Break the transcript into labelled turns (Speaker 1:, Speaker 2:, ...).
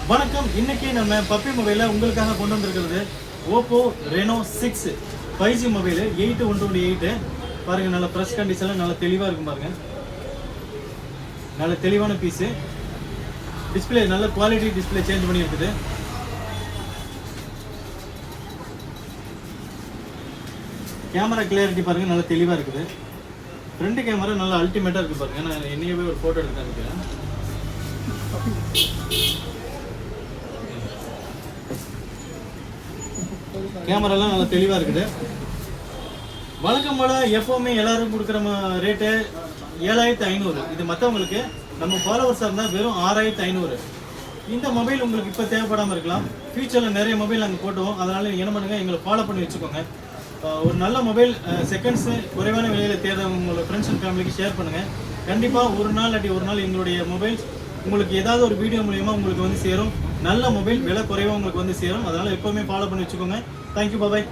Speaker 1: வணக்கம். இன்னைக்கு நம்ம பப்பி மொபைலில் உங்களுக்காக கொண்டு வந்திருக்கிறது ஓப்போ ரெனோ 6 5G மொபைல் 8128. பாருங்க, நல்ல ஃப்ரெஷ் கண்டிஷனில் நல்ல தெளிவாக இருக்கும். பாருங்க, நல்ல தெளிவான பீஸு. டிஸ்பிளே நல்ல குவாலிட்டி டிஸ்பிளே சேஞ்ச் பண்ணி இருக்குது. கேமரா கிளியாரிட்டி பாருங்க, நல்ல தெளிவாக இருக்குது. ஃப்ரண்ட் கேமரா நல்ல அல்டிமேட்டாக இருக்குது. பாருங்க, நான் என்னையே ஒரு ஃபோட்டோ எடுத்து காமிக்கிறேன். கேமராலாம் நல்லா தெளிவாக இருக்குது. வழக்கம் போல எப்போவுமே எல்லாரும் கொடுக்குற ரேட்டு 7500. இது மற்றவங்களுக்கு நம்ம ஃபாலோவர்ஸாக இருந்தால் வெறும் 6500. இந்த மொபைல் உங்களுக்கு இப்போ தேவைப்படாமல் இருக்கலாம். ஃபியூச்சரில் நிறைய மொபைல் நாங்கள் போட்டுவோம். அதனால் நீங்கள் என்ன பண்ணுங்கள், எங்களை ஃபாலோ பண்ணி வச்சுக்கோங்க. ஒரு நல்ல மொபைல் செகண்ட்ஸு குறைவான விலையில் தேடுறவங்க உங்களோட ஃப்ரெண்ட்ஸ் அண்ட் ஃபேமிலிக்கு ஷேர் பண்ணுங்கள். கண்டிப்பாக ஒரு நாள் இல்லாட்டி ஒரு நாள் எங்களுடைய மொபைல்ஸ் உங்களுக்கு ஏதாவது ஒரு வீடியோ மூலியமாக உங்களுக்கு வந்து சேரும். நல்ல மொபைல் விலை குறைவாக உங்களுக்கு வந்து சேரும். அதனால் எப்போவுமே ஃபாலோ பண்ணி வச்சுக்கோங்க. தேங்க்யூ, பாய்.